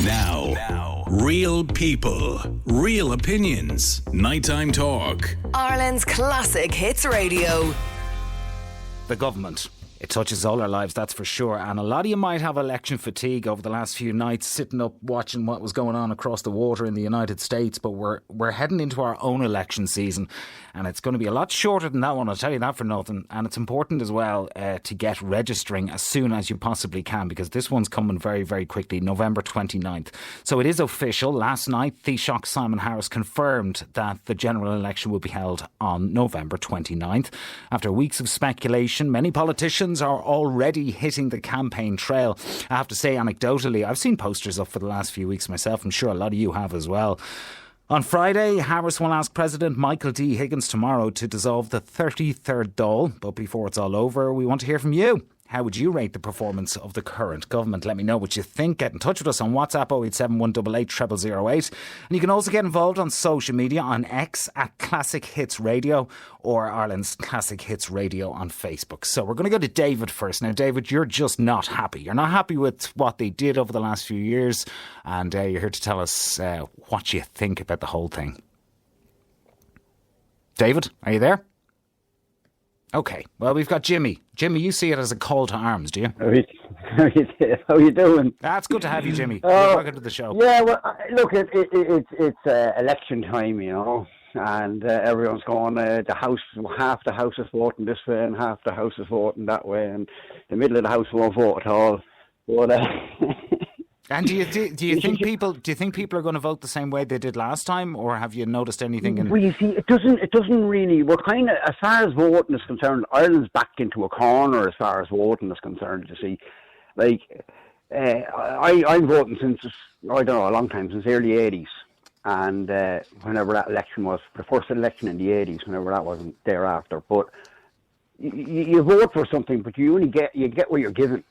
Now, real people, real opinions. Nighttime talk. Ireland's classic hits radio. The government. It touches all our lives, that's for sure. And a lot of you might have election fatigue over the last few nights, sitting up watching what was going on across the water in the United States. But we're heading into our own election season, and it's going to be a lot shorter than that one, I'll tell you that for nothing. And it's important as well to get registering as soon as you possibly can, because this one's coming very, very quickly, November 29th. So it is official. Last night, Taoiseach Simon Harris confirmed that the general election will be held on November 29th. After weeks of speculation, many politicians are already hitting the campaign trail. I have to say, anecdotally, I've seen posters up for the last few weeks myself. I'm sure a lot of you have as well. On Friday, Harris will ask President Michael D. Higgins tomorrow to dissolve the 33rd Dáil. But before it's all over, we want to hear from you. How would you rate the performance of the current government? Let me know what you think. Get in touch with us on WhatsApp 087 188 0008. And you can also get involved on social media on X at Classic Hits Radio or Ireland's Classic Hits Radio on Facebook. So we're going to go to David first. Now, David, you're just not happy. You're not happy with what they did over the last few years. And you're here to tell us what you think about the whole thing. David, are you there? Okay, well, we've got Jimmy. Jimmy, you see it as a call to arms, do you? How are you doing? That's good to have you, Jimmy. Welcome to the show. Yeah, well, look, it's election time, you know, and everyone's going, half the house is voting this way and half the house is voting that way, and the middle of the house won't vote at all. But, and do you think people are going to vote the same way they did last time, or have you noticed anything? Well, you see, it doesn't really. We're kind of, as far as voting is concerned, Ireland's backed into a corner as far as voting is concerned. You see, like I'm voting since I don't know a long time, since the early '80s, and whenever that election was, the first election in the '80s, whenever that wasn't thereafter. But you vote for something, but you only get what you're given.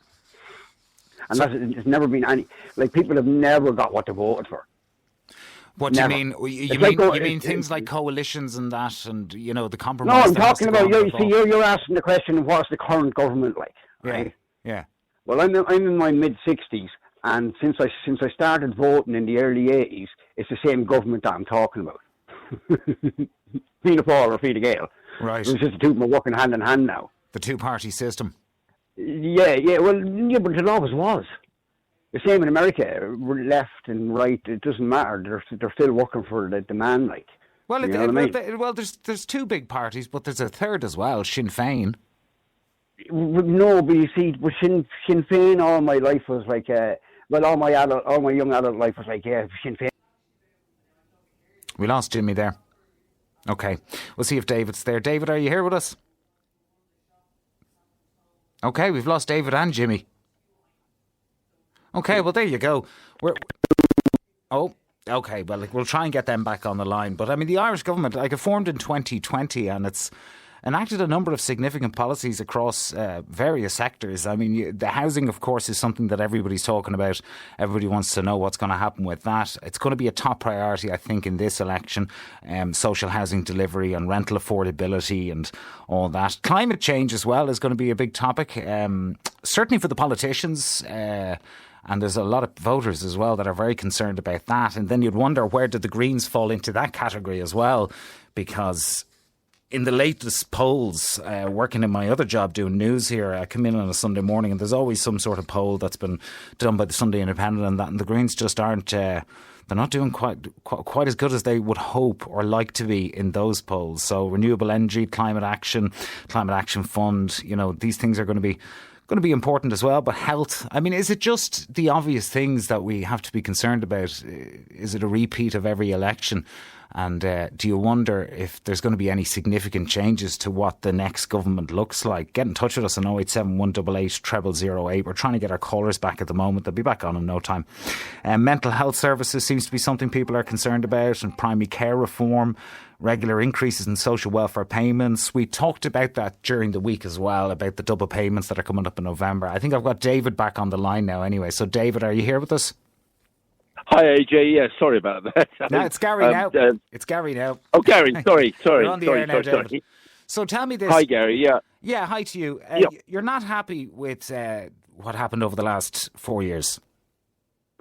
And it's never been any, like, people have never got what they voted for. What do you mean? You mean things like coalitions and that, and, you know, the compromise? No, I'm talking about, you're asking the question, what's the current government like? Right? Yeah. Well, I'm in my mid-60s, and since I started voting in the early 80s, it's the same government that I'm talking about. Fianna Fáil or Fine Gael. Right. It's just the two of them are working hand in hand now. The two-party system. Yeah, but it always was. The same in America, left and right, it doesn't matter. They're still working for the man, like. Well, there's two big parties, but there's a third as well, Sinn Féin. No, but you see, Sinn Féin all my life was like, all my young adult life was like, yeah, Sinn Féin. We lost Jimmy there. Okay, we'll see if David's there. David, are you here with us? Okay, we've lost David and Jimmy. Okay, well, there you go. Okay, well, we'll try and get them back on the line. But, I mean, the Irish government, it formed in 2020, and it's enacted a number of significant policies across various sectors. I mean, the housing, of course, is something that everybody's talking about. Everybody wants to know what's going to happen with that. It's going to be a top priority, I think, in this election. Social housing delivery and rental affordability and all that. Climate change as well is going to be a big topic, certainly for the politicians. And there's a lot of voters as well that are very concerned about that. And then you'd wonder, where did the Greens fall into that category as well? Because in the latest polls, working in my other job doing news here, I come in on a Sunday morning and there's always some sort of poll that's been done by the Sunday Independent and that, and the Greens just aren't, they're not doing quite as good as they would hope or like to be in those polls. So renewable energy, climate action fund, you know, these things are going to be important as well. But health, I mean, is it just the obvious things that we have to be concerned about? Is it a repeat of every election? And do you wonder if there's going to be any significant changes to what the next government looks like? Get in touch with us on 087 188 0008. We're trying to get our callers back at the moment. They'll be back on in no time. Mental health services seems to be something people are concerned about, and primary care reform, regular increases in social welfare payments. We talked about that during the week as well, about the double payments that are coming up in November. I think I've got David back on the line now anyway. So David, are you here with us? Hi, AJ. Yeah, sorry about that. No, it's Gary now. It's Gary now. Oh, Gary, sorry. You're on the air now, David. So tell me this. Hi, Gary, yeah. Yeah, hi to you. You're not happy with what happened over the last 4 years?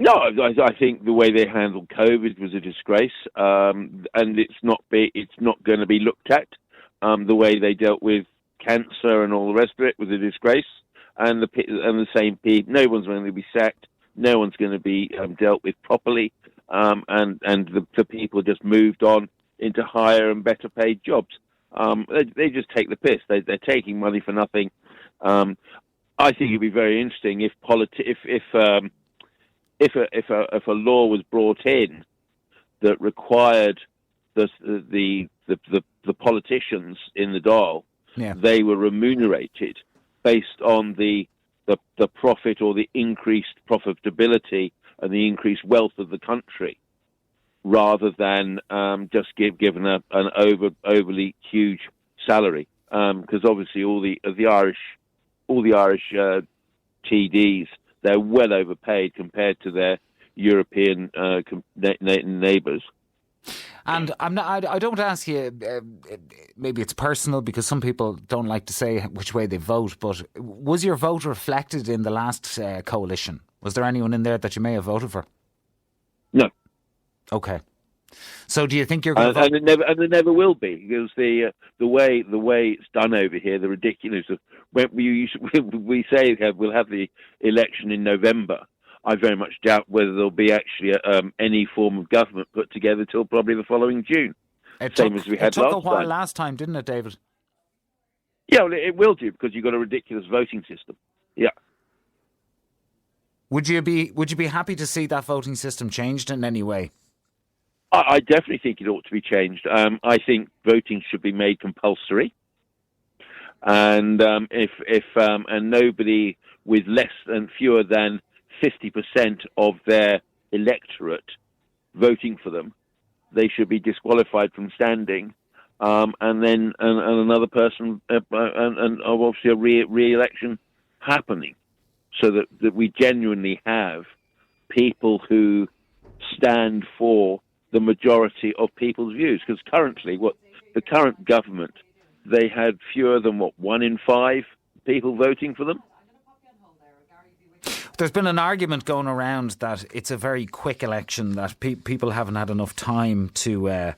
No, I think the way they handled COVID was a disgrace, and it's not going to be looked at. The way they dealt with cancer and all the rest of it was a disgrace, and the same people. No one's going to be sacked. No one's going to be dealt with properly, and the people just moved on into higher and better paid jobs. They just take the piss. They're taking money for nothing. I think it'd be very interesting if a law was brought in that required the politicians in the Dáil, they were remunerated based on the profit or the increased profitability and the increased wealth of the country, rather than just given an overly huge salary. Because obviously all the Irish TDs, they're well overpaid compared to their European neighbours. And I don't ask you, maybe it's personal because some people don't like to say which way they vote, but was your vote reflected in the last coalition? Was there anyone in there that you may have voted for? No. Okay. So do you think you're going to vote? And it never will be, because the way it's done over here, the ridiculous of when we say we'll have the election in November. I very much doubt whether there'll be actually any form of government put together till probably the following June. Same as we had last time. It took a while last time, didn't it, David? Yeah, well, it will do, because you've got a ridiculous voting system. Yeah. Would you be happy to see that voting system changed in any way? I definitely think it ought to be changed. I think voting should be made compulsory, and and nobody with fewer than 50% of their electorate voting for them, they should be disqualified from standing, and then another person, and obviously a re-election happening, so that we genuinely have people who stand for the majority of people's views. Because currently, the current government, they had fewer than 1 in 5 people voting for them. There's been an argument going around that it's a very quick election, that people haven't had enough time to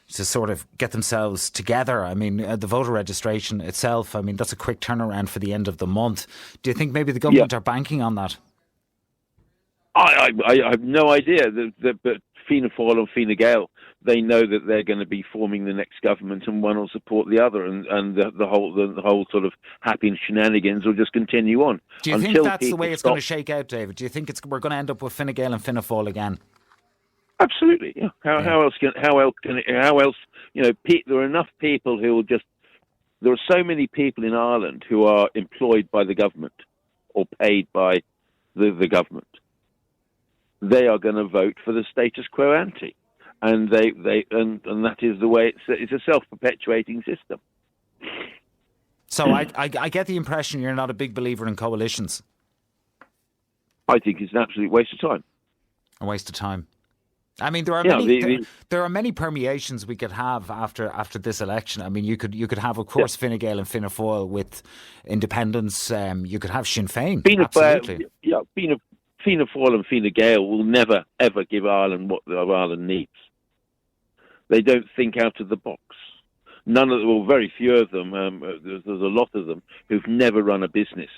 sort of get themselves together. I mean, the voter registration itself, I mean, that's a quick turnaround for the end of the month. Do you think maybe the government are banking on that? I have no idea. But Fianna Fáil and Fine Gael, they know that they're going to be forming the next government, and one will support the other, and the whole sort of happy shenanigans will just continue on. Do you think that's the way it's going to shake out, David? Do you think we're going to end up with Fine Gael and Fianna Fáil again? Absolutely. Yeah. How else? You know, there are enough people who will just. There are so many people in Ireland who are employed by the government or paid by the government. They are going to vote for the status quo ante, and and that is the way it's a self-perpetuating system. So I get the impression you're not a big believer in coalitions. I think it's an absolute waste of time. A waste of time. I mean, there are many permeations we could have after this election. I mean, you could have, of course, Fine Gael and Fianna Fáil with independents. You could have Sinn Féin. Absolutely. Fianna Fáil and Fine Gael will never, ever give Ireland what Ireland needs. They don't think out of the box. Very few of them, there's a lot of them, who've never run a business.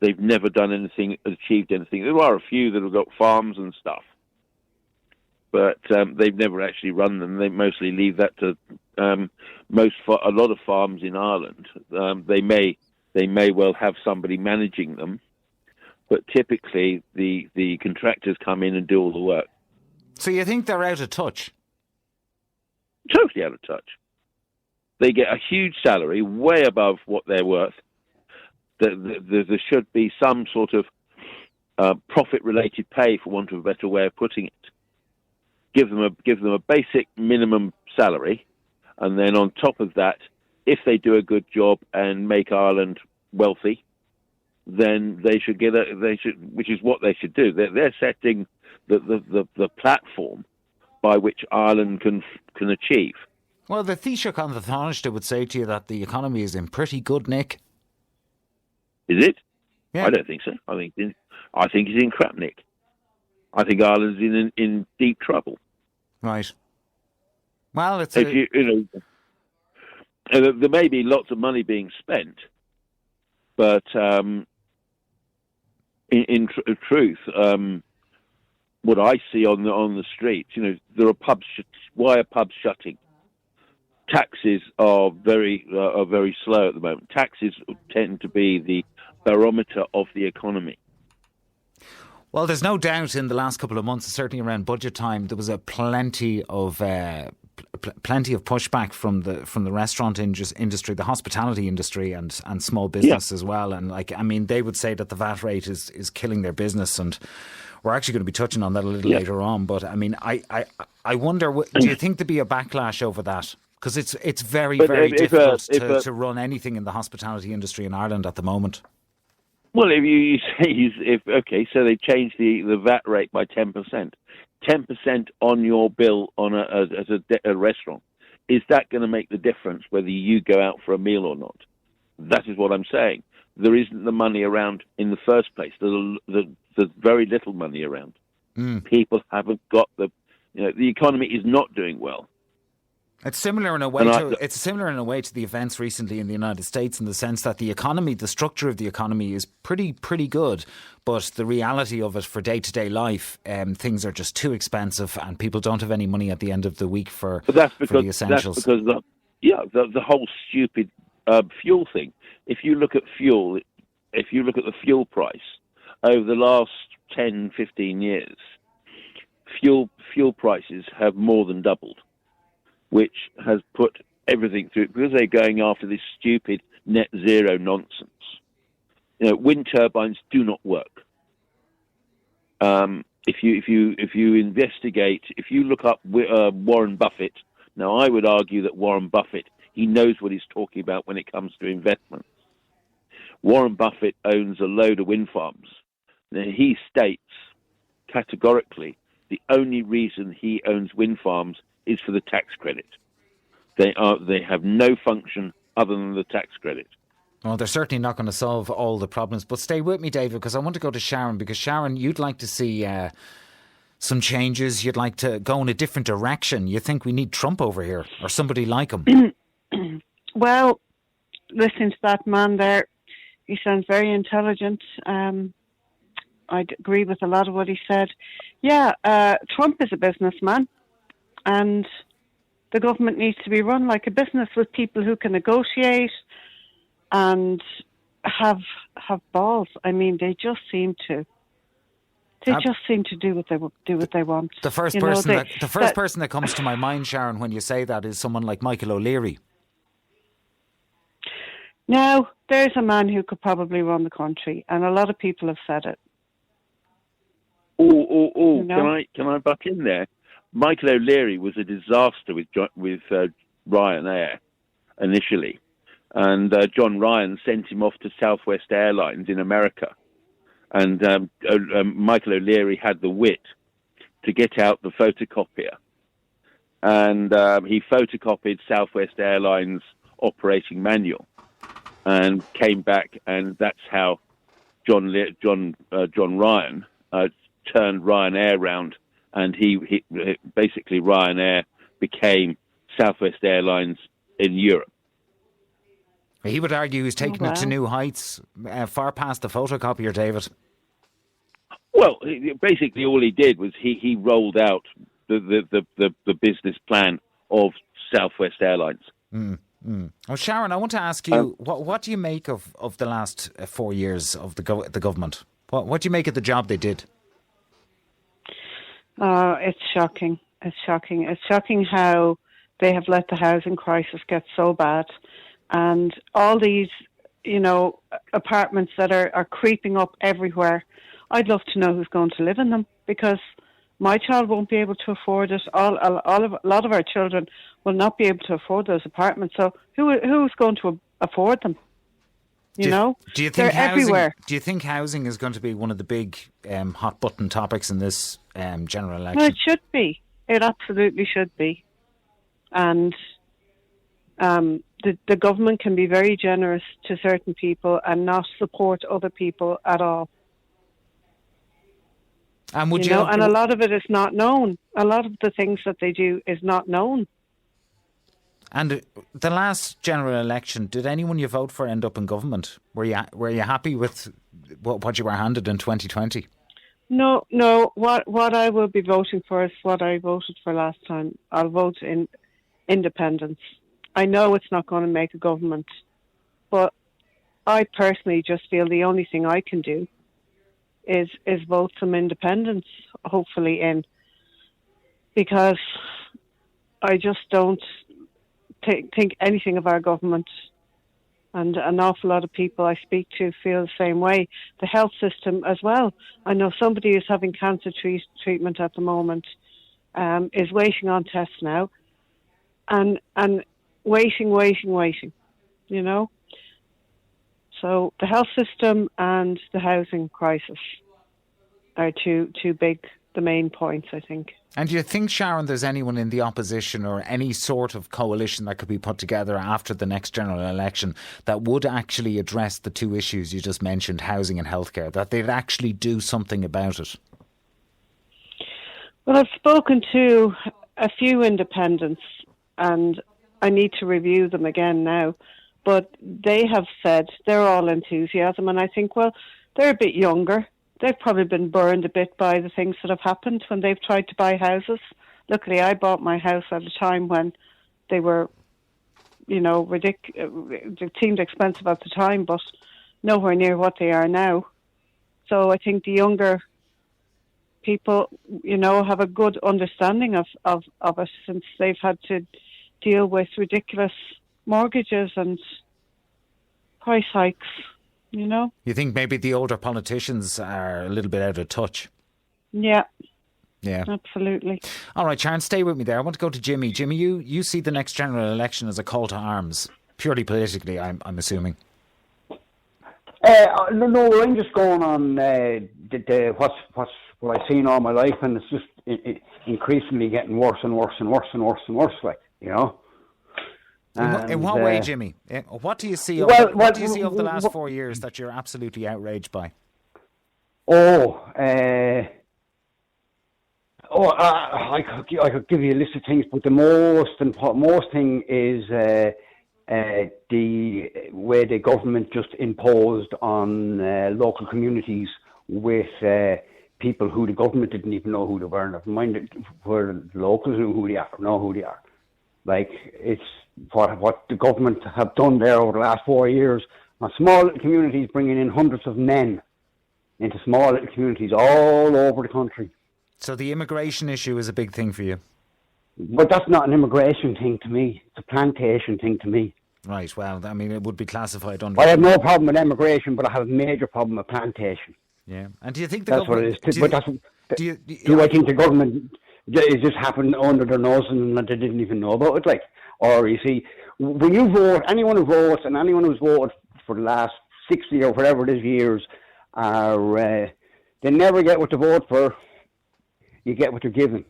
They've never done anything, achieved anything. There are a few that have got farms and stuff, but they've never actually run them. They mostly leave that to a lot of farms in Ireland. They may well have somebody managing them, but typically the contractors come in and do all the work. So you think they're out of touch? Totally out of touch. They get a huge salary, way above what they're worth. There should be some sort of profit-related pay, for want of a better way of putting it. Give them a basic minimum salary, and then on top of that, if they do a good job and make Ireland wealthy, then they should which is what they should do. They're setting the platform by which Ireland can achieve. Well, the Taoiseach on the Taoiseach would say to you that the economy is in pretty good nick. Is it? Yeah. I don't think so. I think it's in crap nick. I think Ireland's in deep trouble. Right. Well, it's if there may be lots of money being spent, but in truth, what I see on the streets, there are pubs. Why are pubs shutting? Taxes are very slow at the moment. Taxes tend to be the barometer of the economy. Well, there's no doubt in the last couple of months, certainly around budget time, there was a plenty of pushback from the restaurant industry, the hospitality industry, and small business as well. And they would say that the VAT rate is killing their business, and we're actually going to be touching on that a little later on. But I wonder, do you think there'd be a backlash over that? Because it's very difficult to run anything in the hospitality industry in Ireland at the moment. Well, if you say so they changed the VAT rate by 10%. 10% on your bill as a restaurant. Is that going to make the difference whether you go out for a meal or not? That is what I'm saying. There isn't the money around in the first place. There's very little money around. People haven't got the economy is not doing well. It's similar in a way to the events recently in the United States, in the sense that the economy, the structure of the economy is pretty good, but the reality of it for day-to-day life, things are just too expensive, and people don't have any money at the end of the week for the essentials. That's because the whole stupid fuel thing. If you look at fuel, if you look at the fuel price over the last 10, 15 years, fuel prices have more than doubled, which has put everything through, because they're going after this stupid net zero nonsense. Wind turbines do not work. If you investigate, if you look up Warren Buffett, now I would argue that Warren Buffett, he knows what he's talking about when it comes to investments. Warren Buffett owns a load of wind farms. Now, he states categorically the only reason he owns wind farms is for the tax credit. They have no function other than the tax credit. Well, they're certainly not going to solve all the problems. But stay with me, David, because I want to go to Sharon. Because Sharon, you'd like to see some changes. You'd like to go in a different direction. You think we need Trump over here, or somebody like him? Well, listening to that man there, he sounds very intelligent. I'd agree with a lot of what he said. Yeah, Trump is a businessman. And the government needs to be run like a business, with people who can negotiate and have balls. I mean, they just seem to. They just seem to do what they want. The first person that comes to my mind, Sharon, when you say that, is someone like Michael O'Leary. Now, there's a man who could probably run the country, and a lot of people have said it. Can I butt in there? Michael O'Leary was a disaster with Ryanair initially, and John Ryan sent him off to Southwest Airlines in America, and Michael O'Leary had the wit to get out the photocopier, and he photocopied Southwest Airlines operating manual, and came back, and that's how John Ryan turned Ryanair round. And he basically, Ryanair became Southwest Airlines in Europe. He would argue he's taken it to new heights, far past the photocopier, David. Well, basically all he did was he rolled out the business plan of Southwest Airlines. Oh, Sharon, I want to ask you, what do you make of the last 4 years of the government? What do you make of the job they did? It's shocking. It's shocking. It's shocking how they have let the housing crisis get so bad, and all these, apartments that are creeping up everywhere. I'd love to know who's going to live in them, because my child won't be able to afford it. A lot of our children will not be able to afford those apartments. So who's going to afford them? Do you think they're everywhere. Do you think housing is going to be one of the big hot button topics in this general election? Well, it should be. It absolutely should be. And the government can be very generous to certain people and not support other people at all. And would and a lot of it is not known. A lot of the things that they do is not known. And the last general election, did anyone you vote for end up in government? Were you happy with what you were handed in 2020? No. What I will be voting for is what I voted for last time. I'll vote in independence. I know it's not going to make a government, but I personally just feel the only thing I can do is vote some independence, hopefully in, because I just don't think anything of our government, and an awful lot of people I speak to feel the same way. The health system as well. I know somebody is having cancer treatment at the moment, is waiting on tests now, and waiting, you know. So the health system and the housing crisis are two big, the main points, I think. And do you think, Sharon, there's anyone in the opposition or any sort of coalition that could be put together after the next general election that would actually address the two issues you just mentioned, housing and healthcare, that they'd actually do something about it? Well, I've spoken to a few independents, and I need to review them again now. But they have said they're all enthusiasm, and I think, well, they're a bit younger. They've probably been burned a bit by the things that have happened when they've tried to buy houses. Luckily, I bought my house at a time when they were, ridiculous. They seemed expensive at the time, but nowhere near what they are now. So I think the younger people, have a good understanding of it, since they've had to deal with ridiculous mortgages and price hikes, You think maybe the older politicians are a little bit out of touch? Yeah. Yeah. Absolutely. All right, Sharon, stay with me there. I want to go to Jimmy. Jimmy, you see the next general election as a call to arms, purely politically, I'm assuming. No, I'm just going on what I've seen all my life, and it's just increasingly getting worse and worse and worse and worse and worse, In what way, Jimmy? What do you see over the last 4 years that you're absolutely outraged by? I could give you a list of things, but the most thing is the way the government just imposed on local communities with people who the government didn't even know who they were. Never mind where the locals know who they are. Like, it's what the government have done there over the last 4 years on small little communities, bringing in hundreds of men into small little communities all over the country. So the immigration issue is a big thing for you? But that's not an immigration thing to me. It's a plantation thing to me. Right, well, I mean, it would be classified under... I have no problem with immigration, but I have a major problem with plantation. Yeah, and do you think that's what it is? Do I think the government is just happened under their nose and they didn't even know about it? Like, or you see, when you vote, anyone who votes and anyone who's voted for the last 60 or whatever it is years, are they never get what they vote for. You get what you're given,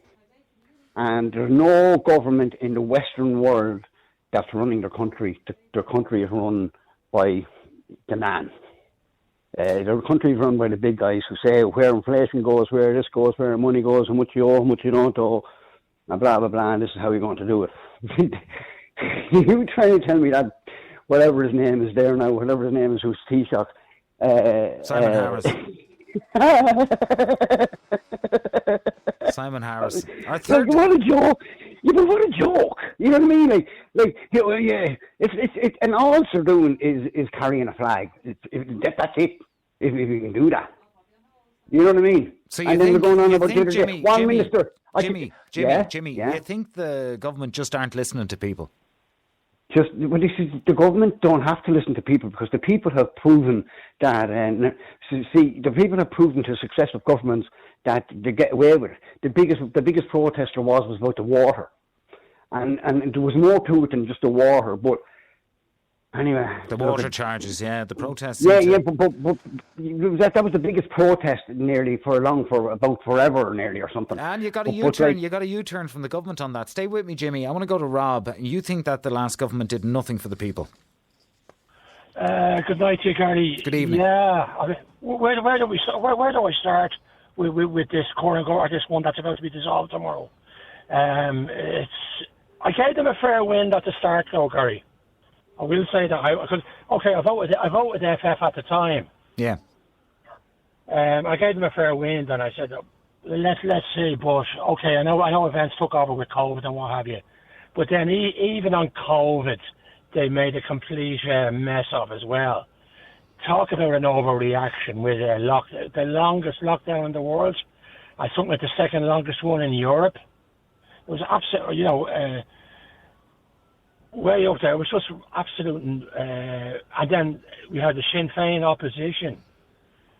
and there's no government in the Western world that's running their country. Their country is run by the man. Their country is run by the big guys who say where inflation goes, where this goes, where money goes, how much you owe, how much you don't owe, and blah, blah, blah, and this is how you're going to do it. You trying to tell me that whatever his name is there now, whatever his name is, who's Taoiseach, Simon Harris. Simon Harris. Our third... What a joke! What a joke! You know what I mean? And all they're doing is carrying a flag. That's it. If you can do that, you know what I mean. So and then we're going on about Jimmy, one minister. Jimmy. You think the government just aren't listening to people? The government don't have to listen to people, because the people have proven that. The people have proven to successive governments that they get away with it. The biggest protester was about the water, and there was more to it than just the water. But anyway, the water charges, the protests. But that was the biggest protest nearly for about forever nearly or something. And you got a U-turn. You got a U-turn from the government on that. Stay with me, Jimmy. I want to go to Rob. You think that the last government did nothing for the people? Good night to you, Gary. Good evening. Yeah, I mean, where do I start? with this current government, this one that's about to be dissolved tomorrow. I gave them a fair wind at the start, though, Gary. I will say that I voted FF at the time. Yeah. I gave them a fair wind, and I said, let's see. But okay, I know events took over with COVID and what have you. But then even on COVID, they made a complete mess of as well. Talk about an overreaction with the longest lockdown in the world. I think like the second longest one in Europe. It was absolutely, way up there. It was just absolute. And then we had the Sinn Féin opposition,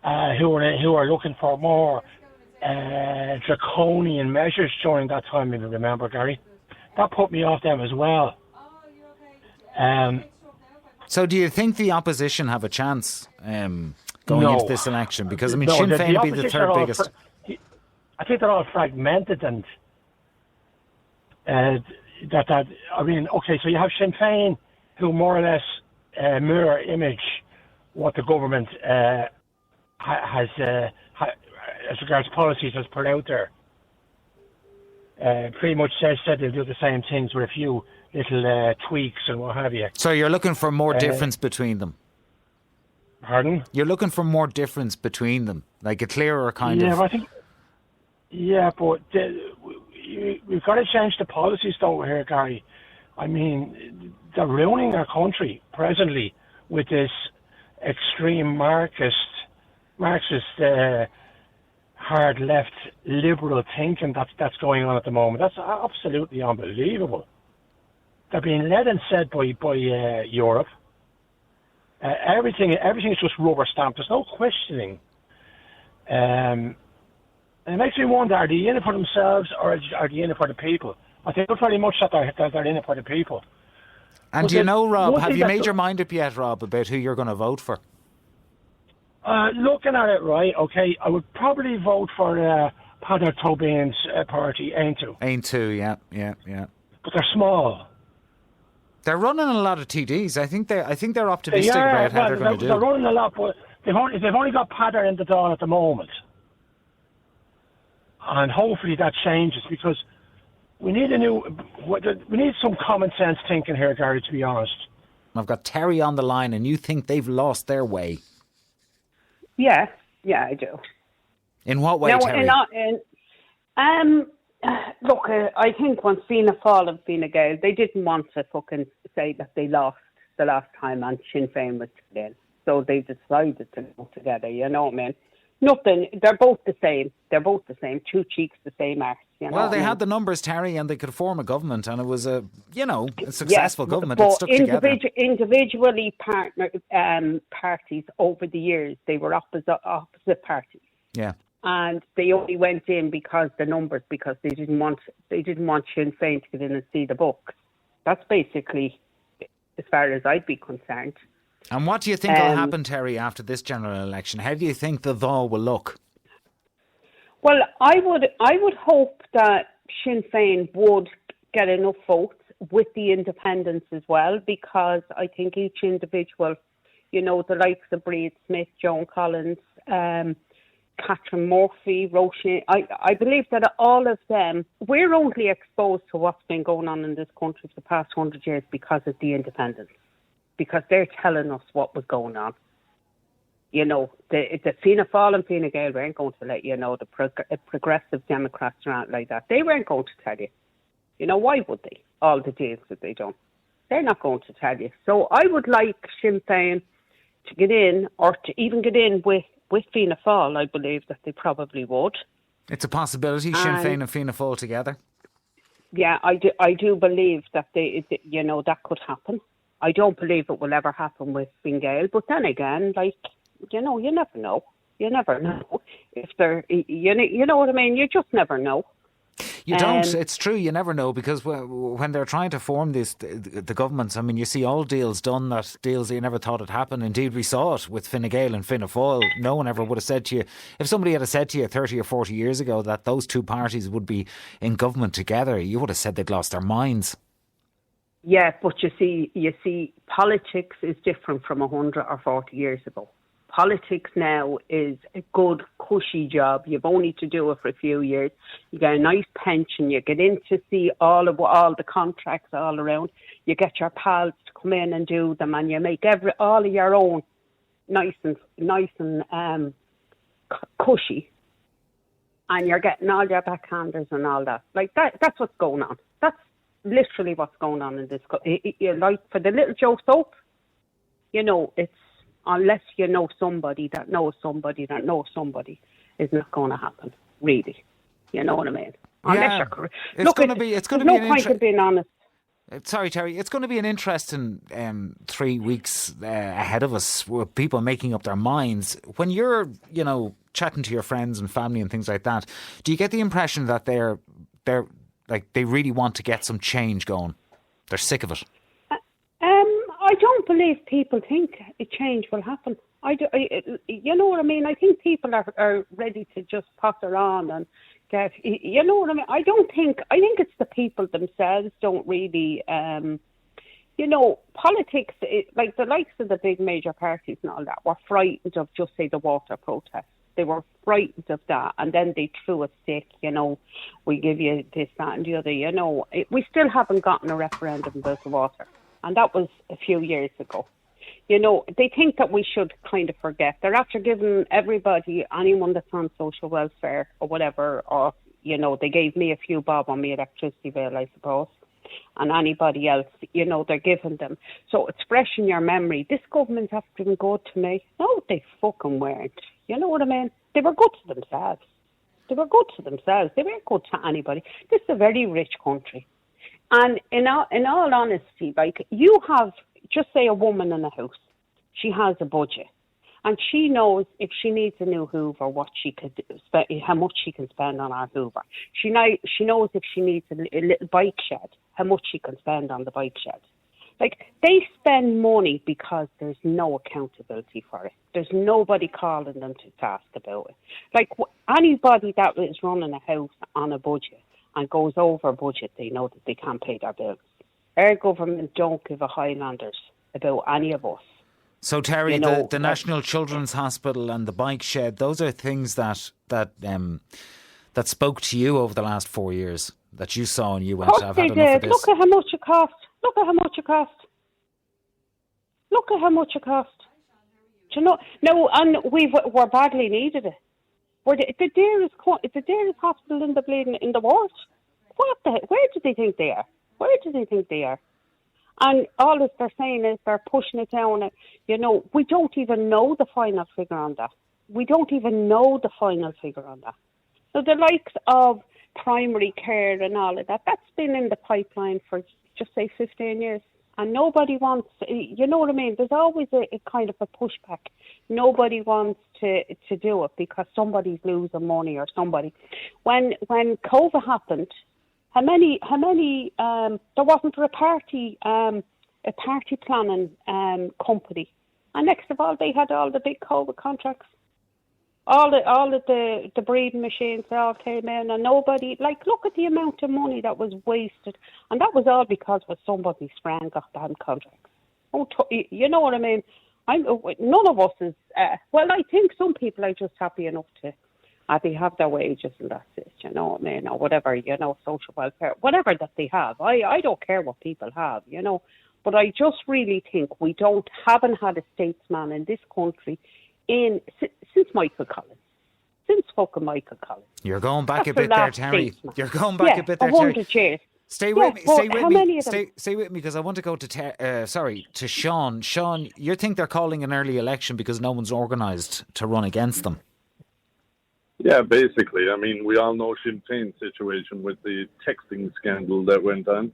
who are looking for more draconian measures during that time. If you remember, Gary, that put me off them as well. So do you think the opposition have a chance going into this election? Because, I mean, No, Sinn the Féin would be the third biggest. I think they're all fragmented and okay, so you have Sinn Féin, who more or less mirror image what the government has, as regards policies, has put out there. Pretty much said they'll do the same things with a few little tweaks and what have you. So you're looking for more difference between them? Pardon? You're looking for more difference between them, like a clearer kind of... Yeah, I think... Yeah, but we've got to change the policies, though, here, Gary. I mean, they're ruining our country presently with this extreme Marxist, hard left liberal thinking that's going on at the moment. That's absolutely unbelievable. They're being led and said by Europe. Everything is just rubber stamped. There's no questioning. And it makes me wonder: are they in it for themselves, or are they in it for the people? I think very much that they're in it for the people. And but do you know, Rob? Have you made your mind up yet, Rob, about who you're going to vote for? Looking at it, right, okay, I would probably vote for Peadar Tóibín's party, Aontú, yeah. But they're small. They're running a lot of TDs. I think they're optimistic about how they're going to do. They're running a lot, but they've only got Peadar in the door at the moment, and hopefully that changes, because we need some common sense thinking here, Gary. To be honest, I've got Terry on the line, and you think they've lost their way? Yeah, I do. In what way, Terry? Look, I think once Fianna Fáil and Fine Gael, they didn't want to fucking say that they lost the last time and Sinn Féin was in. So they decided to go together, you know what I mean? Nothing, they're both the same. Two cheeks, the same arse. You know well, they had the numbers, Terry, and they could form a government, and it was a successful government. It stuck together. Individually parties over the years, they were opposite parties. Yeah. And they only went in because they didn't want Sinn Féin to get in and see the books. That's basically as far as I'd be concerned. And what do you think will happen, Terry, after this general election? How do you think the Dáil will look? Well, I would hope that Sinn Féin would get enough votes with the independents as well, because I think each individual, the likes of Breed Smith, Joan Collins, Catherine Murphy, Roisin, I believe that all of them, we're only exposed to what's been going on in this country for the past 100 years because of the independents, because they're telling us what was going on. The Fianna Fáil and Fine Gael weren't going to let you know, the progressive Democrats aren't like that. They weren't going to tell you. Why would they? All the deals that they done. They're not going to tell you. So I would like Sinn Féin to get in, or to even get in with Fianna Fáil. I believe that they probably would. It's a possibility, Sinn Féin and Fianna Fáil together? Yeah, I do believe that that could happen. I don't believe it will ever happen with Fine Gael, but then again, you never know. You never know if they're, you know what I mean? You just never know. You don't. It's true. You never know, because when they're trying to form the governments, I mean, you see all deals done, that deals that you never thought would happen. Indeed, we saw it with Fine Gael and Fianna Fáil. No one ever would have said to you, if somebody had said to you 30 or 40 years ago that those two parties would be in government together, you would have said they'd lost their minds. Yeah, but you see, politics is different from 100 or 40 years ago. Politics now is a good, cushy job. You've only to do it for a few years. You get a nice pension. You get in to see all the contracts all around. You get your pals to come in and do them, and you make all of your own nice and cushy. And you're getting all your backhanders and all that. Like that's what's going on. That's literally what's going on in this. Like for the little Joe soap, it's. Unless you know somebody that knows somebody that knows somebody, is not going to happen, really. You know what I mean? Unless you're... It's going to be no point in being honest. Sorry, Terry. It's going to be an interesting 3 weeks ahead of us with people making up their minds. When you're, chatting to your friends and family and things like that, do you get the impression that they're like they really want to get some change going? They're sick of it. I don't believe people think a change will happen. You know what I mean? I think people are ready to just potter on and get, you know what I mean? I think it's the people themselves don't really, politics, like the likes of the big major parties and all that were frightened of just say the water protest. They were frightened of that, and then they threw a stick, we give you this, that and the other, we still haven't gotten a referendum about the water. And that was a few years ago. They think that we should kind of forget. They're after giving everybody, anyone that's on social welfare or whatever, or, they gave me a few bob on my electricity bill, I suppose. And anybody else, they're giving them. So it's fresh in your memory. This government has been good to me. No, they fucking weren't. You know what I mean? They were good to themselves. They were good to themselves. They weren't good to anybody. This is a very rich country. And in all honesty, like you have, just say a woman in a house, she has a budget, and she knows if she needs a new Hoover, what she could how much she can spend on our Hoover. She knows if she needs a little bike shed, how much she can spend on the bike shed. Like they spend money because there's no accountability for it. There's nobody calling them to task about it. Like anybody that is running a house on a budget and goes over budget, they know that they can't pay their bills. Our government don't give a Highlanders about any of us. So Terry, the National Children's Hospital and the bike shed, those are things that spoke to you over the last 4 years, that you saw and you went, I've had enough of this. Look at how much it cost. Look at how much it cost. Look at how much it cost. Do you know? No, and we're badly needed it. It's the dearest hospital in the world. Where do they think they are? Where do they think they are? And all that they're saying is they're pushing it down. We don't even know the final figure on that. So the likes of primary care and all of that, that's been in the pipeline for just say 15 years. And nobody wants, you know what I mean? There's always a kind of a pushback. Nobody wants to do it because somebody's losing money or somebody. When COVID happened, how many there wasn't a party planning company, and next of all they had all the big COVID contracts. All of the breeding machines all came in, and nobody, look at the amount of money that was wasted, and that was all because somebody's friend got them contracts. You know what I mean? None of us is. I think some people are just happy enough to have their wages and that's it. You know what I mean, or whatever. Social welfare, whatever that they have. I don't care what people have. But I just really think we haven't had a statesman in this country since Michael Collins. Since fucking Michael Collins. You're going back a bit there, Terry. You're going back a bit there, 100 Terry. years. Stay with me. Stay with me because I want to go to Sean. Sean, you think they're calling an early election because no one's organised to run against them? Yeah, basically. I mean, we all know Sinn Féin's situation with the texting scandal that went on.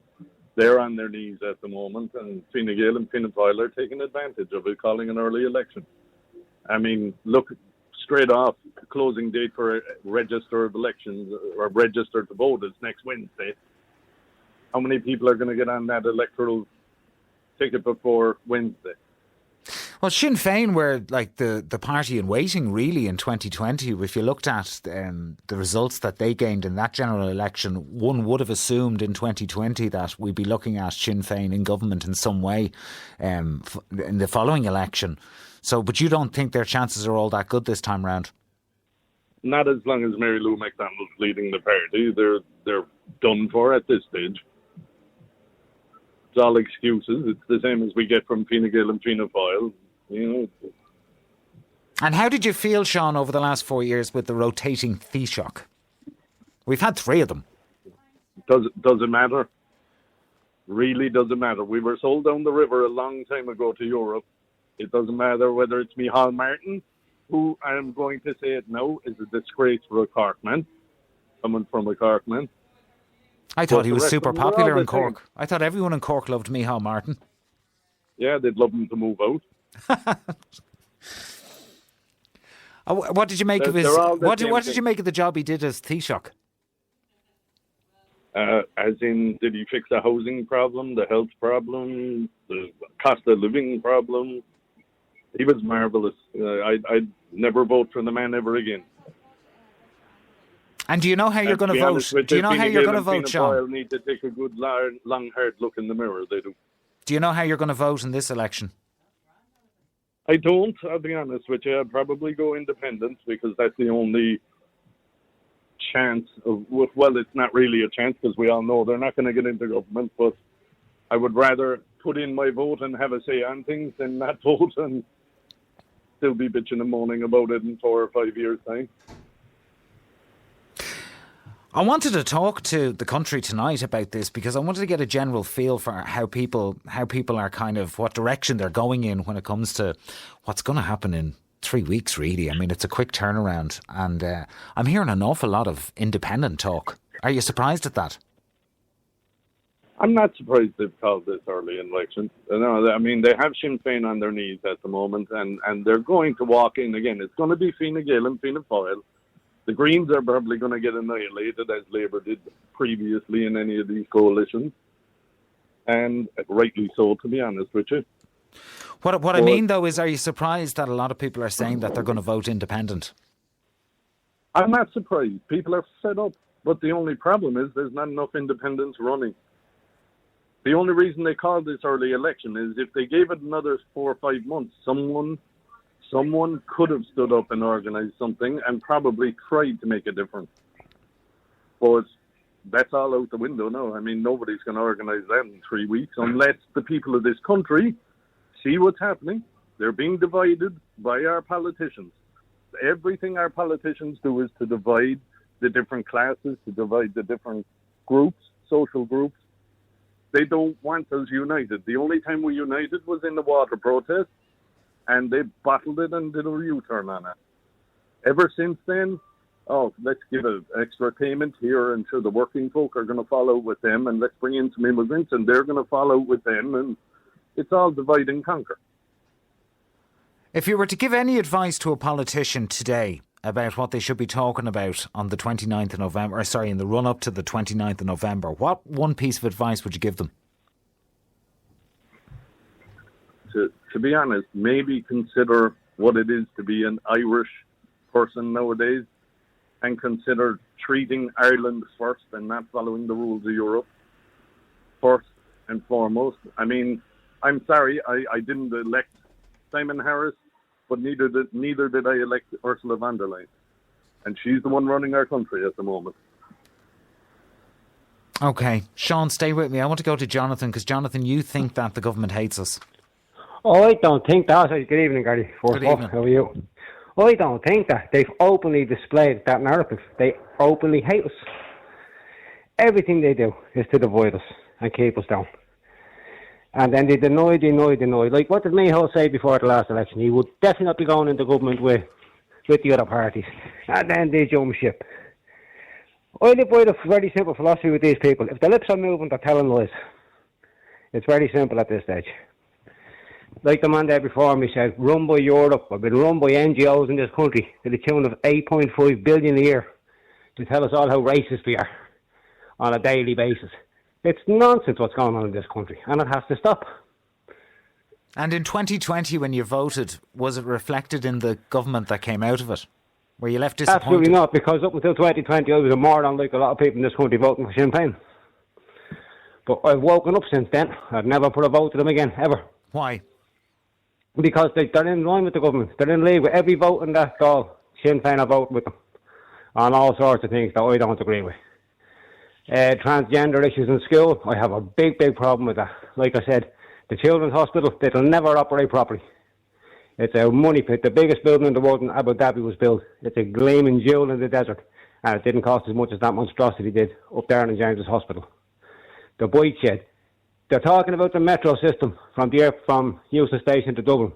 They're on their knees at the moment, and Fine Gael and Fianna Fáil are taking advantage of it, calling an early election. I mean, look, straight off, the closing date for registered elections or registered to vote is next Wednesday. How many people are going to get on that electoral ticket before Wednesday? Well, Sinn Féin were like the party in waiting, really, in 2020. If you looked at the results that they gained in that general election, one would have assumed in 2020 that we'd be looking at Sinn Féin in government in some way in the following election. So, but you don't think their chances are all that good this time round? Not as long as Mary Lou McDonald's leading the party. They're done for at this stage. It's all excuses. It's the same as we get from Fine Gael and Fianna Fáil. You know. And how did you feel, Sean, over the last 4 years with the rotating Taoiseach? We've had 3 of them. Does it matter? Really doesn't matter. We were sold down the river a long time ago to Europe. It doesn't matter whether it's Micheál Martin, who I am going to say it now is a disgrace for a Corkman, coming from a Corkman. I thought he was super popular in Cork. I thought everyone in Cork loved Micheál Martin. Yeah, they'd love him to move out. What did you make of his? What did you make of the job he did as Taoiseach? As in, did he fix the housing problem, the health problem, the cost of living problem? He was marvellous. I'd never vote for the man ever again. And do you know how you're going to vote? Do you know how you're going to vote, Sean? I'll need to take a good, long, hard look in the mirror. They do. Do you know how you're going to vote in this election? I don't, I'll be honest with you. I'd probably go independent because that's the only chance of, well, it's not really a chance because we all know they're not going to get into government, but I would rather put in my vote and have a say on things than not vote and still be bitching and moaning about it in 4 or 5 years' time. I wanted to talk to the country tonight about this because I wanted to get a general feel for how people are kind of, what direction they're going in when it comes to what's going to happen in 3 weeks, really. I mean, it's a quick turnaround and I'm hearing an awful lot of independent talk. Are you surprised at that? I'm not surprised they've called this early election. No, I mean, they have Sinn Féin on their knees at the moment and they're going to walk in again. It's going to be Fine Gael and Fianna Fáil. The Greens are probably going to get annihilated, as Labour did previously in any of these coalitions. And rightly so, to be honest with you. What I mean, though, is are you surprised that a lot of people are saying that they're going to vote independent? I'm not surprised. People are fed up. But the only problem is there's not enough independents running. The only reason they called this early election is if they gave it another 4 or 5 months, someone could have stood up and organised something and probably tried to make a difference. But that's all out the window now. I mean, nobody's going to organise that in 3 weeks unless the people of this country see what's happening. They're being divided by our politicians. Everything our politicians do is to divide the different classes, to divide the different groups, social groups. They don't want us united. The only time we united was in the water protest. And they bottled it and did a U-turn on it. Ever since then, let's give an extra payment here and sure the working folk are going to follow with them and let's bring in some immigrants and they're going to follow with them and it's all divide and conquer. If you were to give any advice to a politician today about what they should be talking about on the 29th of November, in the run-up to the 29th of November, what one piece of advice would you give them? To be honest, maybe consider what it is to be an Irish person nowadays and consider treating Ireland first and not following the rules of Europe first and foremost. I mean, I'm sorry, I didn't elect Simon Harris, but neither did I elect Ursula von der Leyen. And she's the one running our country at the moment. OK. Sean, stay with me. I want to go to Jonathan because, Jonathan, you think that the government hates us. Oh, I don't think that. Good evening, Gary. Good evening. How are you? I don't think that. They've openly displayed that narrative. They openly hate us. Everything they do is to divide us and keep us down. And then they deny. Like, what did Micheál say before the last election? He would definitely be going into government with the other parties. And then they jump ship. I live by the very simple philosophy with these people. If the lips are moving, they're telling lies. It's very simple at this stage. Like the man there before me said, run by Europe, or been run by NGOs in this country to the tune of 8.5 billion a year to tell us all how racist we are on a daily basis. It's nonsense what's going on in this country, and it has to stop. And in 2020, when you voted, was it reflected in the government that came out of it? Were you left disappointed? Absolutely not, because up until 2020 I was a moron like a lot of people in this country voting for Sinn Féin. But I've woken up since then. I've never put a vote to them again, ever. Why? Because they're in line with the government. They're in league with every vote in that Dáil. Sinn Féin are voting with them on all sorts of things that I don't agree with. Transgender issues in school, I have a big, big problem with that. Like I said, the children's hospital, it'll never operate properly. It's a money pit. The biggest building in the world in Abu Dhabi was built. It's a gleaming jewel in the desert. And it didn't cost as much as that monstrosity did up there in James's Hospital. The bike shed. They're talking about the metro system from Euston Station to Dublin.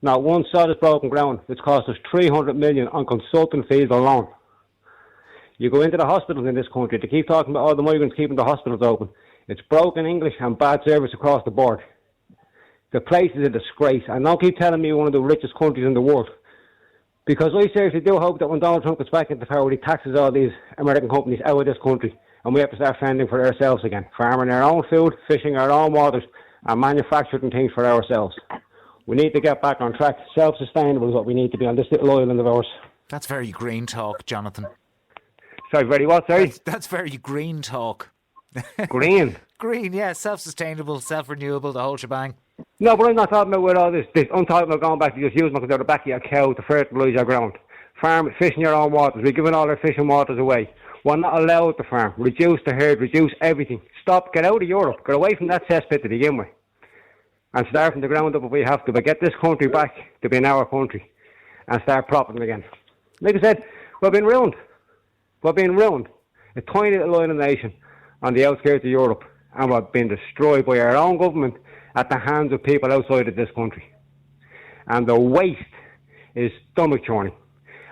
Not one sod is broken ground. It's cost us 300 million on consultant fees alone. You go into the hospitals in this country, they keep talking about all the migrants keeping the hospitals open. It's broken English and bad service across the board. The place is a disgrace. And don't keep telling me we're one of the richest countries in the world. Because I seriously do hope that when Donald Trump gets back into power, he taxes all these American companies out of this country. And we have to start fending for ourselves again. Farming our own food, fishing our own waters, and manufacturing things for ourselves. We need to get back on track. Self-sustainable is what we need to be on this little island of ours. That's very green talk, Jonathan. Sorry, very what, sorry? That's very green talk. Green? Green, yeah. Self-sustainable, self-renewable, the whole shebang. No, but I'm not talking about with all this. I'm talking about going back to just using the back of your cow to fertilise your ground. Farm, fishing your own waters. We're giving all our fishing waters away. We're not allowed to farm. Reduce the herd, reduce everything. Stop, get out of Europe. Get away from that cesspit to begin with. And start from the ground up if we have to. But get this country back to being our country. And start profiting again. Like I said, we've been ruined. We're being ruined. A tiny little island nation on the outskirts of Europe. And we're being destroyed by our own government at the hands of people outside of this country. And the waste is stomach churning.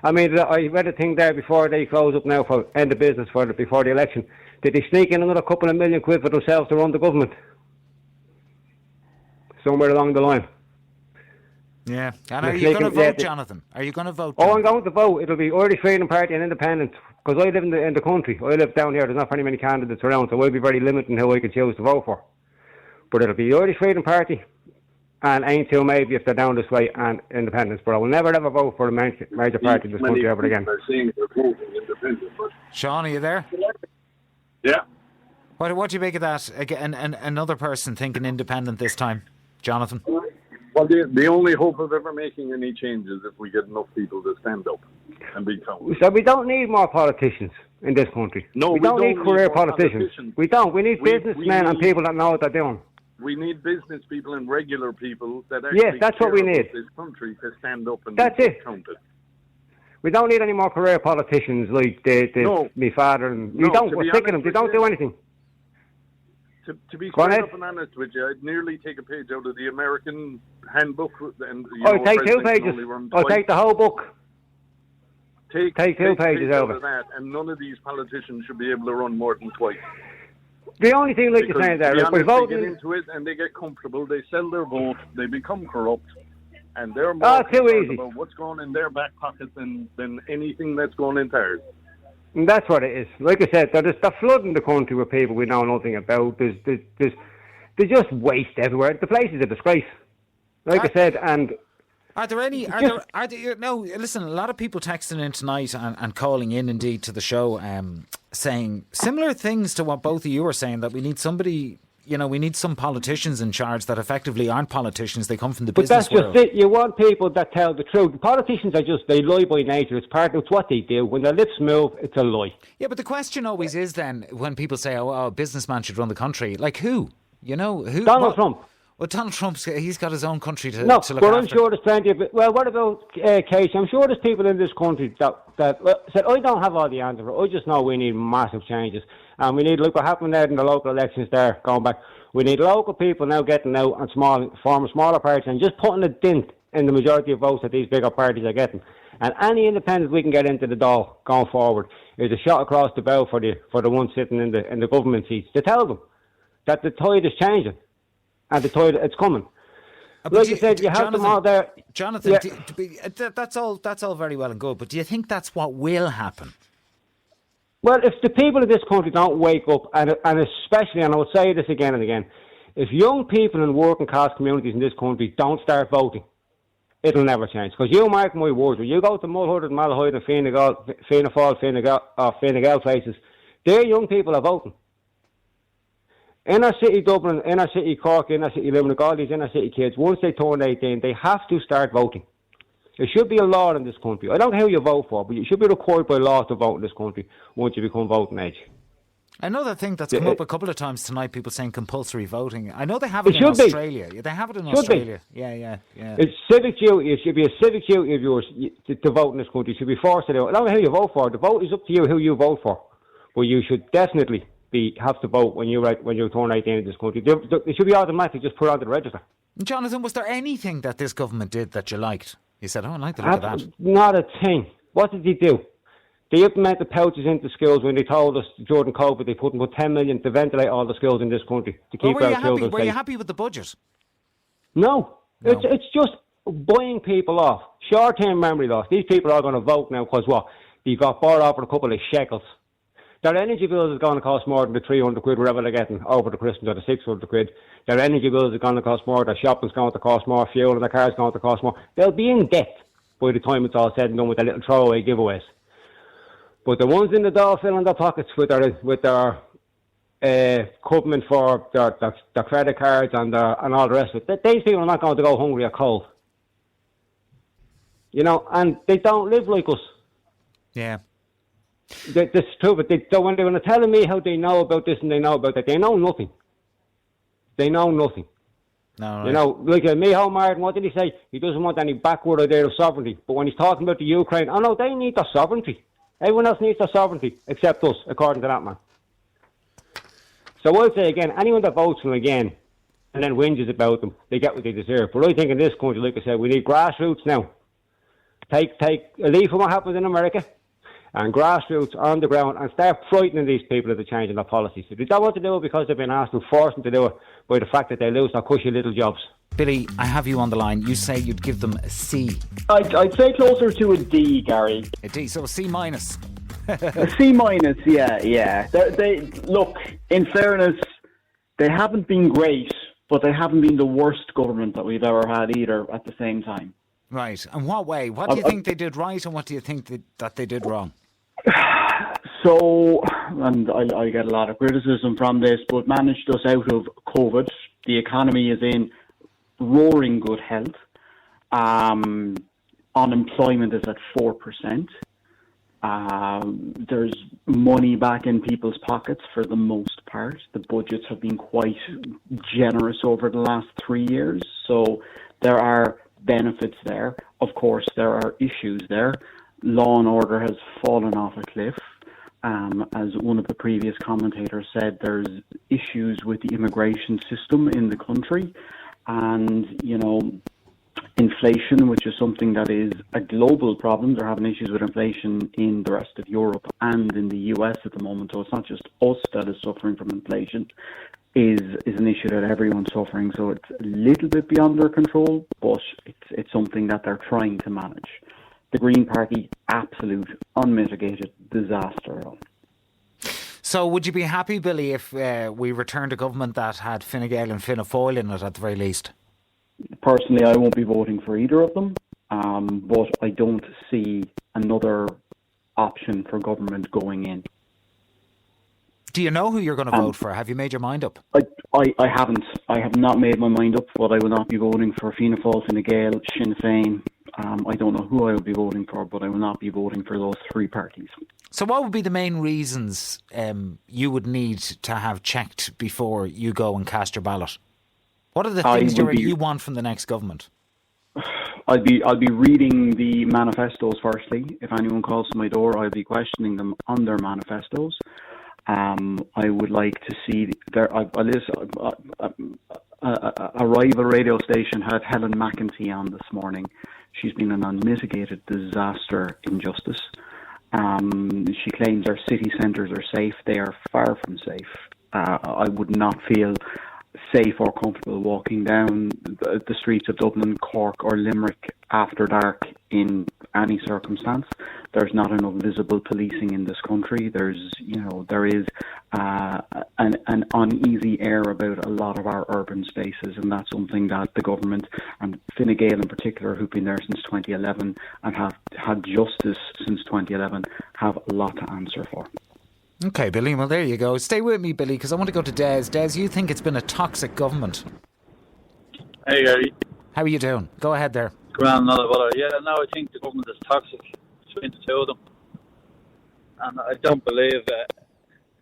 I mean, I read a thing there before they close up now for end of business before the election. Did they sneak in another couple of million quid for themselves to run the government? Somewhere along the line. Yeah. And are you going to vote, Jonathan? Are you going to vote? Oh, I'm going to vote. It'll be Irish Freedom Party and Independent. Because I live in the country. I live down here. There's not very many candidates around, so I'll be very limited in who I can choose to vote for. But it'll be Irish Freedom Party and Ain't Too maybe if they're down this way, and Independence. But I will never ever vote for a major party in this country ever again. Sean, are you there? Yeah. What do you make of that? Again, another person thinking independent this time, Jonathan? Well, the only hope of ever making any changes is if we get enough people to stand up and be counted. So we don't need more politicians in this country. No, we don't need career politicians. We don't. We need businessmen and people that know what they're doing. We need business people and regular people that actually that's what we need. This country to stand up and that's be it. counted. We don't need any more career politicians like my father. And we don't. We're sick of them. They don't do anything. To be straight up and honest with you, I'd nearly take a page out of the American handbook. And, take 2 pages. Take the whole book. Take 2 pages out of that, and none of these politicians should be able to run more than twice. The only thing, like you're saying there, is by voting... They get into it and they get comfortable, they sell their vote, they become corrupt, and they're more too easy about what's going in their back pocket than anything that's going into ours. And that's what it is. Like I said, they're flooding the country with people we know nothing about. There's just waste everywhere. The place is a disgrace. Like I said, and... Are there any? No, listen. A lot of people texting in tonight and calling in indeed to the show, saying similar things to what both of you are saying. That we need somebody, we need some politicians in charge that effectively aren't politicians. They come from the business world. But that's just it. You want people that tell the truth. Politicians they lie by nature. It's what they do. When their lips move, it's a lie. Yeah, but the question always is then when people say, "Oh, a businessman should run the country," like who? Who? Donald Trump. Well, Donald Trump's, he's got his own country to look after. I'm sure there's plenty of it. Well, what about Casey? I'm sure there's people in this country that said, I don't have all the answers. I just know we need massive changes. And we need, look what happened there in the local elections there, going back. We need local people now getting out and forming smaller parties and just putting a dent in the majority of votes that these bigger parties are getting. And any independents we can get into the door going forward is a shot across the bow for the ones sitting in the government seats to tell them that the tide is changing. And the toilet, it's coming. Like you said, you have Jonathan, them all there. Jonathan, that's all very well and good, but do you think that's what will happen? Well, if the people of this country don't wake up, and especially, and I will say this again and again, If young people in working class communities in this country don't start voting, it'll never change. Because you mark my words, when you go to Mulhood, Malahide and Fianna Fáil places, their young people are voting. Inner city Dublin, inner city Cork, inner city Limerick, all these inner city kids, once they turn 18, they have to start voting. There should be a law in this country. I don't know who you vote for, but you should be required by law to vote in this country once you become voting age. Another thing that's come up a couple of times tonight, people saying compulsory voting. I know they have it in Australia. They have it in Australia. Yeah. It's civic duty. It should be a civic duty of yours to vote in this country. You should be forced to do it. I don't know who you vote for. The vote is up to you who you vote for. But you should definitely have to vote when you turn 18 in this country. It should be automatic, just put onto the register. Jonathan, was there anything that this government did that you liked? You said, I like the look of that. Not a thing. What did they do? They implemented pouches into schools when they told us during COVID they put 10 million to ventilate all the schools in this country to keep our children safe. Were you happy with the budget? No. It's just buying people off. Short-term memory loss. These people are going to vote now because what? They got bought off for a couple of shekels. Their energy bills is going to cost more than the 300 quid whatever they're getting over the Christmas, or the 600 quid. Their energy bills are going to cost more. Their shopping's going to cost more. Fuel and their car's going to cost more. They'll be in debt by the time it's all said and done with their little throwaway giveaways. But the ones in the door filling their pockets with their covenant for their credit cards and all the rest of it, these people are not going to go hungry or cold. You know, and they don't live like us. Yeah. That's true, but when they're telling me how they know about this and they know about that, they know nothing. They know nothing. No, right. You know, like Micheál Martin, what did he say? He doesn't want any backward idea of sovereignty. But when he's talking about the Ukraine, no, they need their sovereignty. Everyone else needs their sovereignty, except us, according to that man. So I'll say again, anyone that votes for them again and then whinges about them, they get what they deserve. But I think in this country, like I said, we need grassroots now. Take a leaf from what happens in America and grassroots on the ground and start frightening these people into changing their policies. If they don't want to do it because they've been asked to force them to do it by the fact that they lose their cushy little jobs. Billy, I have you on the line. You say you'd give them a C. I'd say closer to a D, Gary. A D, so a C minus. A C minus, yeah. They look, in fairness, they haven't been great, but they haven't been the worst government that we've ever had either at the same time. Right. And what way? What do you think they did right and what do you think that they did wrong? So, and I get a lot of criticism from this, but managed us out of COVID. The economy is in roaring good health. Unemployment is at 4%. There's money back in people's pockets for the most part. The budgets have been quite generous over the last 3 years. So there are benefits there. Of course, there are issues there. Law and order has fallen off a cliff. As one of the previous commentators said, there's issues with the immigration system in the country. And, you know, inflation, which is something that is a global problem. They're having issues with inflation in the rest of Europe and in the US at the moment. So it's not just us that is suffering from inflation. Is an issue that everyone's suffering. So it's a little bit beyond their control, but it's something that they're trying to manage. The Green Party, absolute, unmitigated disaster. So would you be happy, Billy, if we returned a government that had Fine Gael and Fianna Fáil in it at the very least? Personally, I won't be voting for either of them, but I don't see another option for government going in. Do you know who you're going to vote for? Have you made your mind up? I haven't. I have not made my mind up, but I will not be voting for Fianna Fáil, Fine Gael, Sinn Féin. I don't know who I will be voting for, but I will not be voting for those three parties. So what would be the main reasons you would need to have checked before you go and cast your ballot? What are the things you want from the next government? I'll be reading the manifestos firstly. If anyone calls to my door, I'll be questioning them on their manifestos. I would like to see a rival radio station had Helen McEntee on this morning. She's been an unmitigated disaster in justice. She claims our city centres are safe. They are far from safe. I would not feel safe or comfortable walking down the streets of Dublin, Cork or Limerick after dark in any circumstance. There's not enough visible policing in this country. There is an uneasy air about a lot of our urban spaces, and that's something that the government, and Fine Gael in particular, who've been there since 2011 and have had justice since 2011, have a lot to answer for. Okay, Billy, well, there you go. Stay with me, Billy, because I want to go to Des. Des, you think it's been a toxic government? Hey, Gary. How are you doing? Go ahead there. Grand, not a bother. Yeah, no, I think the government is toxic between the two of them. And I don't believe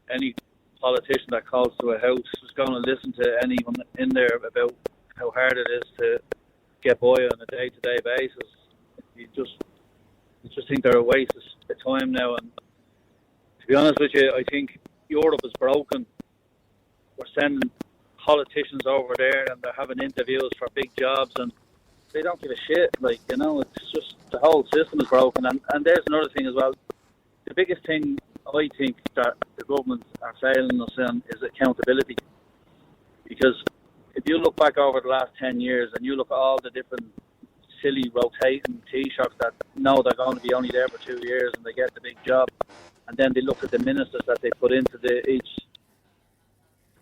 any politician that calls to a house is going to listen to anyone in there about how hard it is to get by on a day-to-day basis. You just think they're a waste of time now. And to be honest with you, I think Europe is broken. We're sending politicians over there and they're having interviews for big jobs and they don't give a shit. Like, you know, it's just the whole system is broken. And there's another thing as well. The biggest thing I think that the government are failing us in is accountability. Because if you look back over the last 10 years and you look at all the different silly rotating Taoiseachs that know they're going to be only there for 2 years and they get the big job, and then they look at the ministers that they put into each,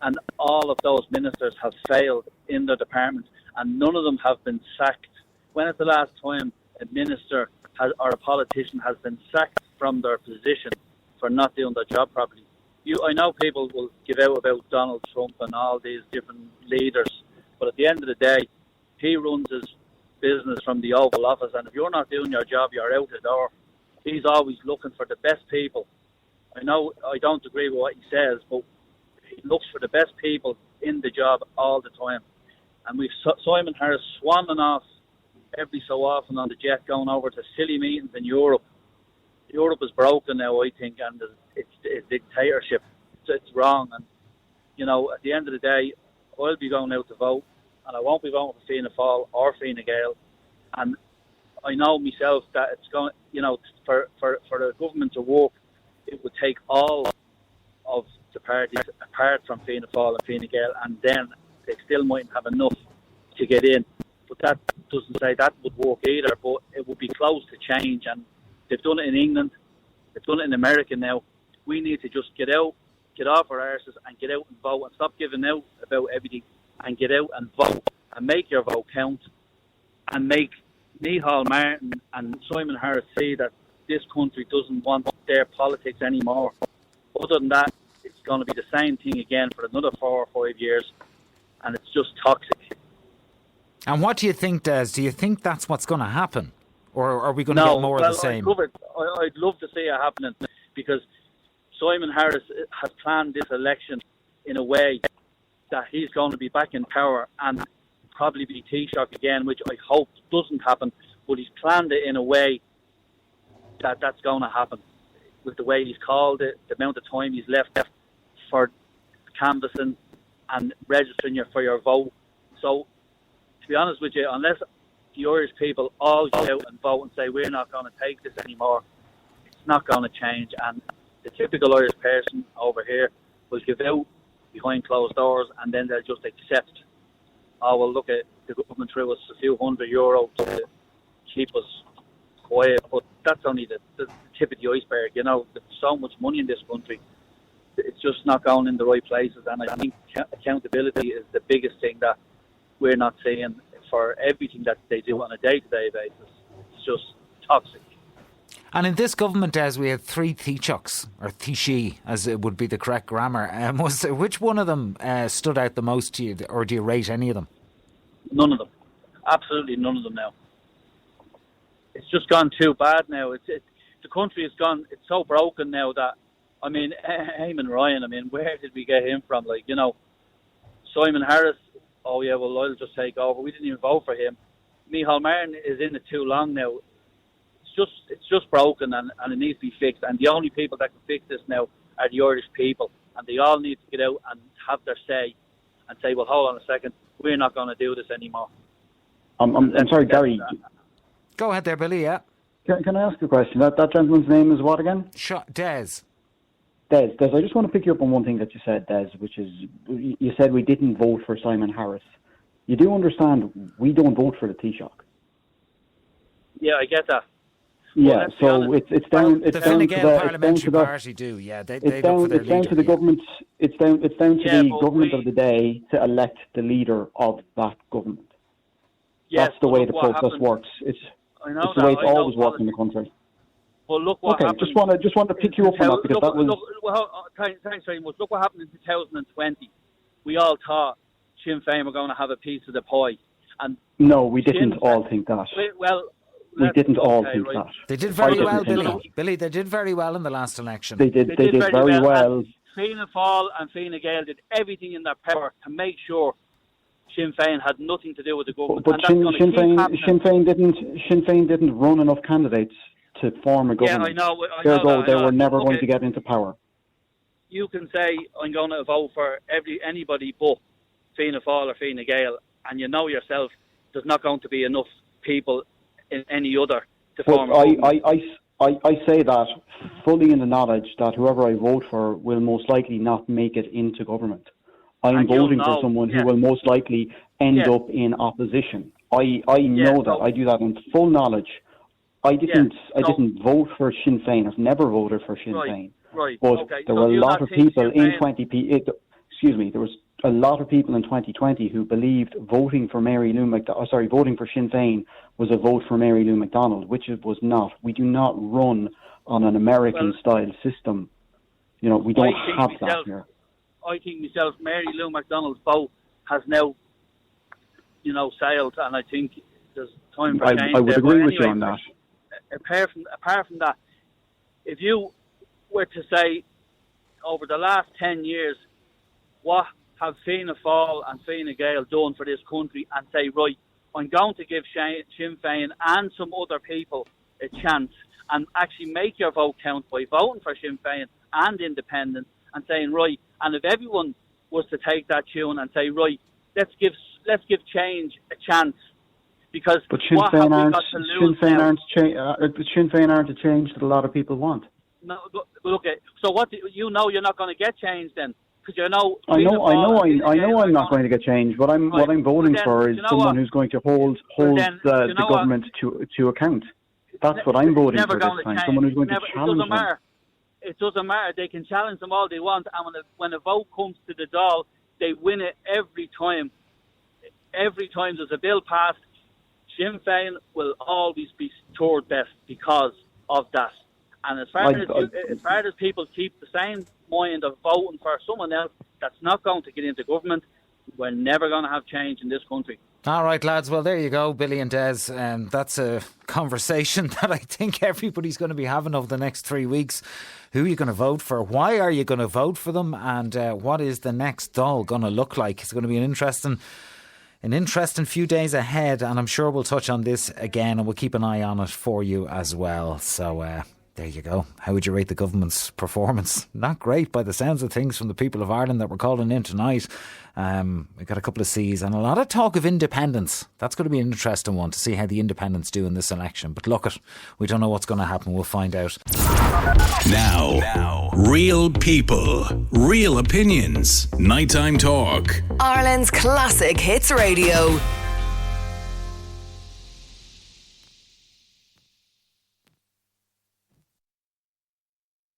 and all of those ministers have failed in their departments and none of them have been sacked. When is the last time a minister or a politician has been sacked from their position for not doing their job properly? I know people will give out about Donald Trump and all these different leaders, but at the end of the day, he runs his business from the Oval Office, and if you're not doing your job, you're out the door. He's always looking for the best people. I know I don't agree with what he says, but he looks for the best people in the job all the time. And we've Simon Harris swanning off every so often on the jet going over to silly meetings in Europe. Europe is broken now, I think, and it's a dictatorship. It's wrong. And, you know, at the end of the day, I'll be going out to vote, and I won't be voting for Fianna Fáil or Fine Gael. And I know myself that it's going, you know, for the government to work, it would take all of the parties apart from Fianna Fáil and Fine Gael, and then they still mightn't have enough to get in. But that doesn't say that would work either, but it would be close to change. And they've done it in England, they've done it in America now. We need to just get out, get off our arses and get out and vote and stop giving out about everything and get out and vote and make your vote count and make Micheál Martin and Simon Harris see that this country doesn't want their politics anymore. Other than that, it's going to be the same thing again for another 4 or 5 years, and it's just toxic. And what do you think, Des? Do you think that's what's going to happen? Or are we going to get more of the same? I'd love to see it happening, because Simon Harris has planned this election in a way that he's going to be back in power and probably be Taoiseach again, which I hope doesn't happen, but he's planned it in a way that that's going to happen. With the way he's called it, the amount of time he's left for canvassing and registering for your vote. So, to be honest with you, unless the Irish people all get out and vote and say we're not going to take this anymore, it's not going to change. And the typical Irish person over here will give out behind closed doors, and then they'll just accept, oh, well, look, at the government threw us a few €100 to keep us quiet. But that's only the tip of the iceberg. You know, there's so much money in this country. It's just not going in the right places. And I think accountability is the biggest thing that we're not seeing for everything that they do on a day-to-day basis. It's just toxic. And in this government, as we had 3 Taoiseachs, or Taoiseach, as it would be the correct grammar, which one of them stood out the most to you, or do you rate any of them? None of them. Absolutely none of them now. It's just gone too bad now. The country has gone, it's so broken now that, I mean, Eamon Ryan, I mean, where did we get him from? Like, you know, Simon Harris, oh yeah, well, I'll just take over. We didn't even vote for him. Micheál Martin is in it too long now. It's just broken, and it needs to be fixed. And the only people that can fix this now are the Irish people, and they all need to get out and have their say and say, well, hold on a second, we're not going to do this anymore. I'm sorry, Gary. Go ahead there, Billy, yeah. Can I ask you a question? That gentleman's name is what again? Des. Des, I just want to pick you up on one thing that you said, Des, which is, you said we didn't vote for Simon Harris. You do understand we don't vote for the Taoiseach? Yeah, I get that. Yeah, so it's down. It's the down Fine to Gael the parliamentary party do. Yeah, they it's look for their down leader. to the government. It's down to the government we, of the day to elect the leader of that government. Yes, that's the way the what process happens, works. It's I know the way it's I know always worked in the country. Well, look what happened. just want to pick you up on that because that was. Thanks very much. Look what happened in 2020. We all thought Sinn Féin were going to have a piece of the pie, and no, we didn't all think that. Well, we didn't all think right. that. They did very well, Billy. Billy, they did very well in the last election. They did very well. Fianna Fáil and Fine Gael did everything in their power to make sure Sinn Féin had nothing to do with the government. But Sinn Féin didn't run enough candidates to form a government. Yeah, I know. They were never going to get into power. You can say I'm going to vote for anybody but Fianna Fáil or Fine Gael, and you know yourself there's not going to be enough people in any other to form a government. I say that fully in the knowledge that whoever I vote for will most likely not make it into government. I'm voting for someone who will most likely end up in opposition. I know that. I do that in full knowledge. I didn't vote for Sinn Féin. I've never voted for Sinn Féin. Right. But there were a lot of people in 2020 who believed voting for voting for Sinn Féin was a vote for Mary Lou McDonald, which it was not. We do not run on an American-style system. We don't have that here. I think myself, Mary Lou McDonald's vote has now, sailed, and I think there's time for change. I would agree with you on that. Apart from that, if you were to say over the last 10 years, what have Fianna Fáil and Fine Gael done for this country, and say, right, I'm going to give Sinn Féin and some other people a chance and actually make your vote count by voting for Sinn Féin and independents and saying, right, and if everyone was to take that tune and say, right, let's give change a chance, because but Sinn Féin aren't a change that a lot of people want. No, look, so what you're not going to get change then, because I know I'm not going to get change. What I'm voting for is someone who's going to hold the government to account. That's what I'm voting for this time. Someone who's going to challenge them. It doesn't matter. They can challenge them all they want, and when a vote comes to the Dáil, they win it every time. Every time there's a bill passed, Sinn Féin will always be third best because of that. And as far as people keep the same mind of voting for someone else that's not going to get into government, we're never going to have change in this country. All right, lads. Well, there you go, Billy and Des. That's a conversation that I think everybody's going to be having over the next 3 weeks. Who are you going to vote for? Why are you going to vote for them? And what is the next Dáil going to look like? It's going to be an interesting few days ahead, and I'm sure we'll touch on this again, and we'll keep an eye on it for you as well. So there you go. How would you rate the government's performance? Not great by the sounds of things from the people of Ireland that were calling in tonight. We've got a couple of C's and a lot of talk of independence. That's going to be an interesting one to see how the independents do in this election. But look, we don't know what's going to happen. We'll find out. Now, real people, real opinions. Nighttime Talk. Ireland's classic hits radio.